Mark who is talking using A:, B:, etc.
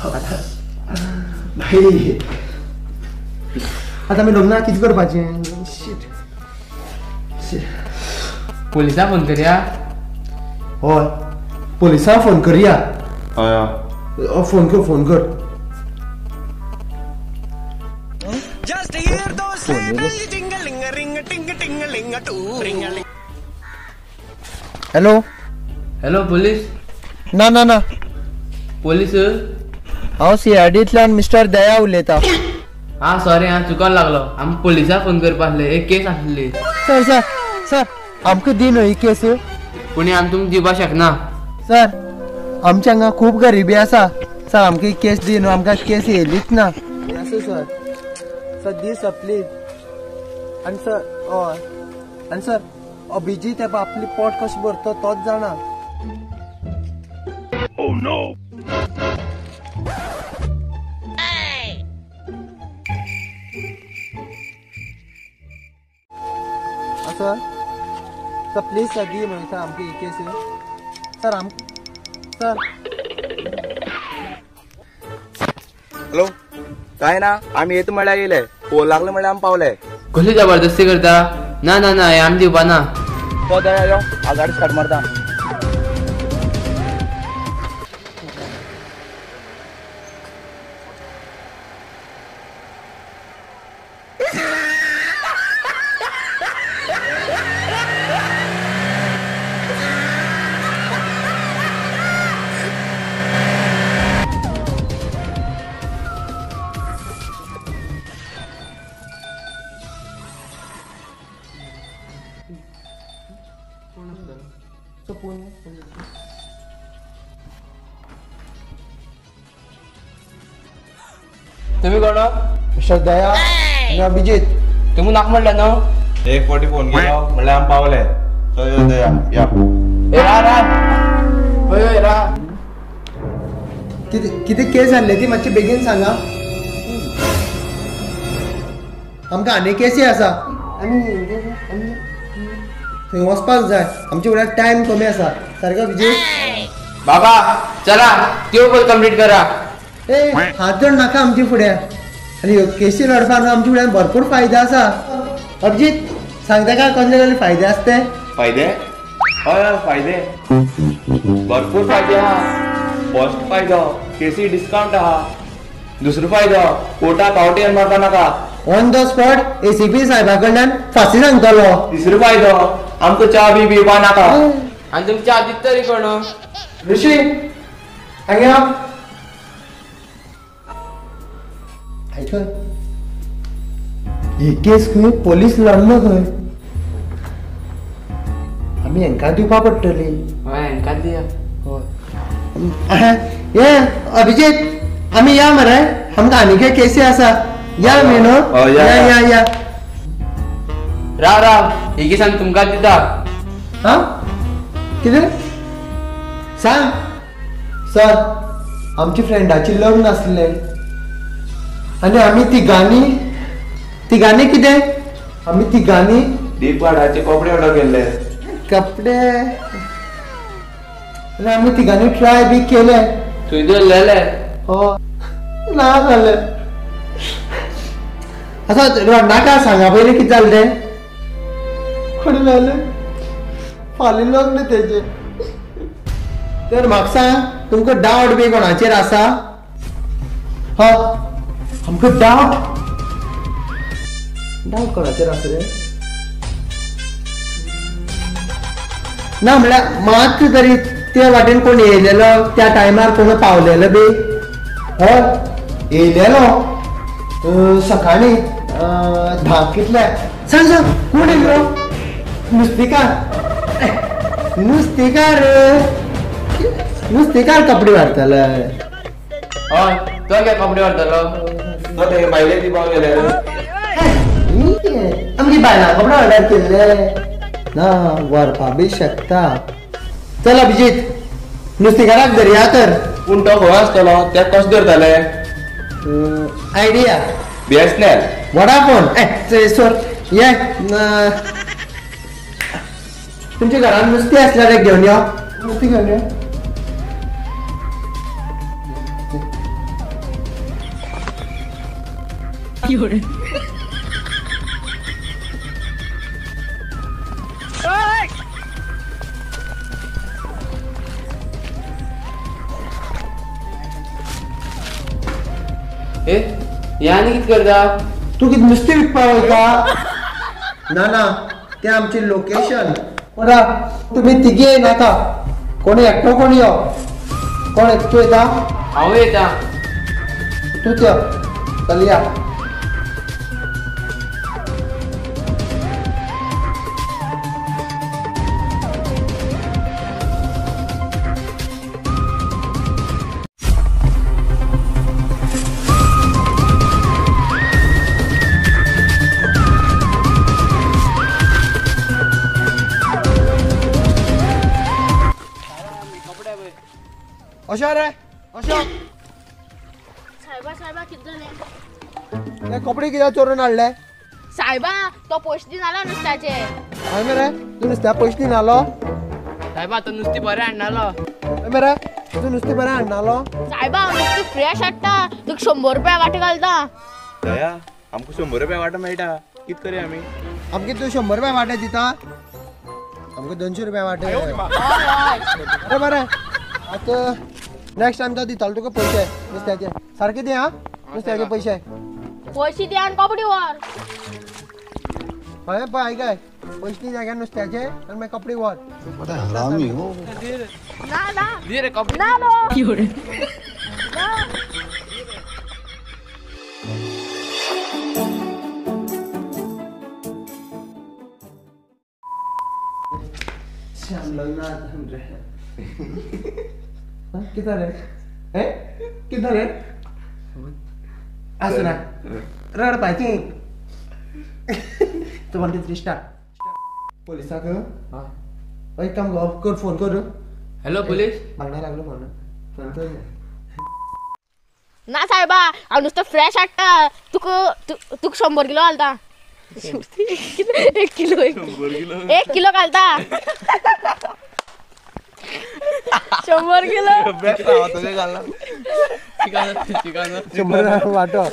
A: भाई आता मी लग्न किती करपाचें? शिट.
B: पोलिसांक फोन करया.
A: हय पोलिसांक फोन करया.
C: हय
A: फोन कर. Hello
B: hello police.
A: ना
B: पोलीस
A: हांव CIDंतल्यान मिस्टर दया उलयतां.
B: हा सॉरी हांव चुकोन लागलो. आमकां पोलिसांक फोन करपा आसले. एक केस आसली.
A: सर आमकां दी न्हय ही केस.
B: पूण आमी तुमकां दिवपाक शकना.
A: सर आमच्या हांगा खूब गरिबी आसा. सर आमकां ही केस दी न्हू. आमकां केस येयलीच ना. Sir the sir please. आनी सर हय आनी सर अभिजीत आपली पोट कशें भरता तोच जाणा. Oh no. Sir please sir दी म्हणून आमकां ही केस. सर
C: हॅलो काय ना आम्ही येतो म्हळ्यार येयले. फोन लागलो म्हळ्यार आमी पावले.
B: कसली जबरदस्ती करता? ना हे आमी दिवपा ना.
C: तो दया यो हांव गाडी स्टार्ट मारता.
B: तुम्ही कोण?
A: मिस्टर दया आणि अभिजित.
B: तुम्ही नाक म्हणलं न्हू.
C: एक फावटी फोन केलो म्हळ्यार आमी पावले. तो यो दया या.
B: रा
A: किती केस जाल्ले ती मातशी बेगीन सांगा. आमकां आनी केसी आसा. थंय वचपाक जाय. आमचे कडेन टायम कमी आसा. सारको अभिजित.
B: बाबा चला त्यो पण कंप्लीट करा.
A: हात जोड नाका आमचे फुडें. आनी केसी लडपाक आमचे कडेन भरपूर फायदे आसा. अभिजित सांगता काय कसले फायदे आसता ते?
C: फायदे? हय फायदे भरपूर फायदे आहा. फर्स्ट फायदो केसी डिस्काउंट आहा. दुसरो फायदो कोर्टाक पावटी मारपा नाका.
A: ऑन द स्पॉट ACP साहेबा कडल्यान फाशी सांगतलो.
C: तिसरो फायदो आमकां च्या बी पिवपा नाका.
B: आणि तुमची आदित तरी कोण?
A: ऋषी हांगा आयक. ही केस खंय पोलीस लढलो खंय. आमी हांकां दिवपा पडटली.
B: हय हांकां दिया.
A: ये अभिजित आमी या मरे. आमकां आनीक केसी आसा. या आमी न्हू. या
B: राव ही केसान तुमकां दिता.
A: हा कितें सांग. सर आमच्या फ्रेंडाची लग्न आसले आनी आमी तिगांनी कितें आमी तिगांनी
C: दीप वाडाचे कपडे ऑर्डर केल्ले.
A: कपडे आनी आमी तिगांनी ट्राय बी केले.
B: तुवें धरलेले?
A: हो ना जालें. आतां नाका सांगा पयलीं कितें जालें तें. खरें जालें फाल्यां लग्न तेजें. तर म्हाका सांग तुमकां डावट बी कोणाचेर आसा? आमकां डावट कोणाचेर आसा रे? ना म्हळ्यार मात तरी त्या वाटेन कोण येयलेलो त्या टायमार कोण पावलेलो बी? हय येयलेलो सकाळी 10 कितले. सांग कोण येयलो? नुस्तेकार कपडे व्हरतले.
B: हय तो काय कपडे व्हरतलो?
C: तो ते बायले दिवपाक गेले.
A: आमची बायलां कपडे ऑर्डर केल्ले ना व्हरपा बी शकता. चल अभिजित नुस्तेकाराक धरया तर.
C: पूण तो खंय आसतलो? ते कशें धरतले?
A: Idea
C: BSNL
A: Vodafone. सोर ये तुमच्या घरात नुस्तें आसल्यार घेवन यो. नुस्तें घेवन यो.
B: ए याने कित करता?
A: तू किती नुस्तें विकपा वयता? ना ते आमचे लोकेशन. बरा तुम्ही तिघे येनाका. कोणी एकटो कोणी यो? कोण एकटो येता?
B: हांव येता.
A: तूच यो. चल या. अशा रे अशा
D: साहेबा किती झाले?
A: हे कपडे कित्याक चोरून हाडले?
D: साहेबा तो पयशे दिन आला नुस्त्याचे.
A: हय मरे तू नुस्त्या पयशे दिन आलो?
B: साहेबा तो नुस्ती बरें हाडनालो.
A: हय मरे तू नुस्तें बरें हाडनालो?
D: साहेबा नुस्तें फ्रेश हाडटा. तुका 100 रुपया वांटो घालता.
C: दया आमकां 100 रुपया वांटो मेळटा. कित करया आमी?
A: आमगे तू 100 रुपया वांटे दिता? आमकां 200 रुपया वांटे.
D: हय हय.
A: अरे बरें आतां नेक्स्ट टायम तो दितालो तुका पयशे नुस्त्याचे. सारके दी हा नुस्त्याचे पयशे.
D: पयशे दी आनी कपडे व्हर.
A: हय पळय आयकाय पयशे दी जाग्यार नुस्त्याचे आनी मागीर कपडे व्हर.
D: ना
B: दे रे कपडे.
D: ना नो. ना.
A: कितें रे? हे कितें रे? आसूं ना रडपाची. तू 1 2 3 स्टार्ट. पोलिसाक एक काम कर फोन कर.
B: Hello police.
A: मागणार लागलो फोन कर.
D: ना साहेबा हांव नुस्तें फ्रेश हाडटा. तुका 100 किलो घालता. 1 किलो 1 किलो घालता. 100 किलो.
B: चिकन
A: 100 वाटो.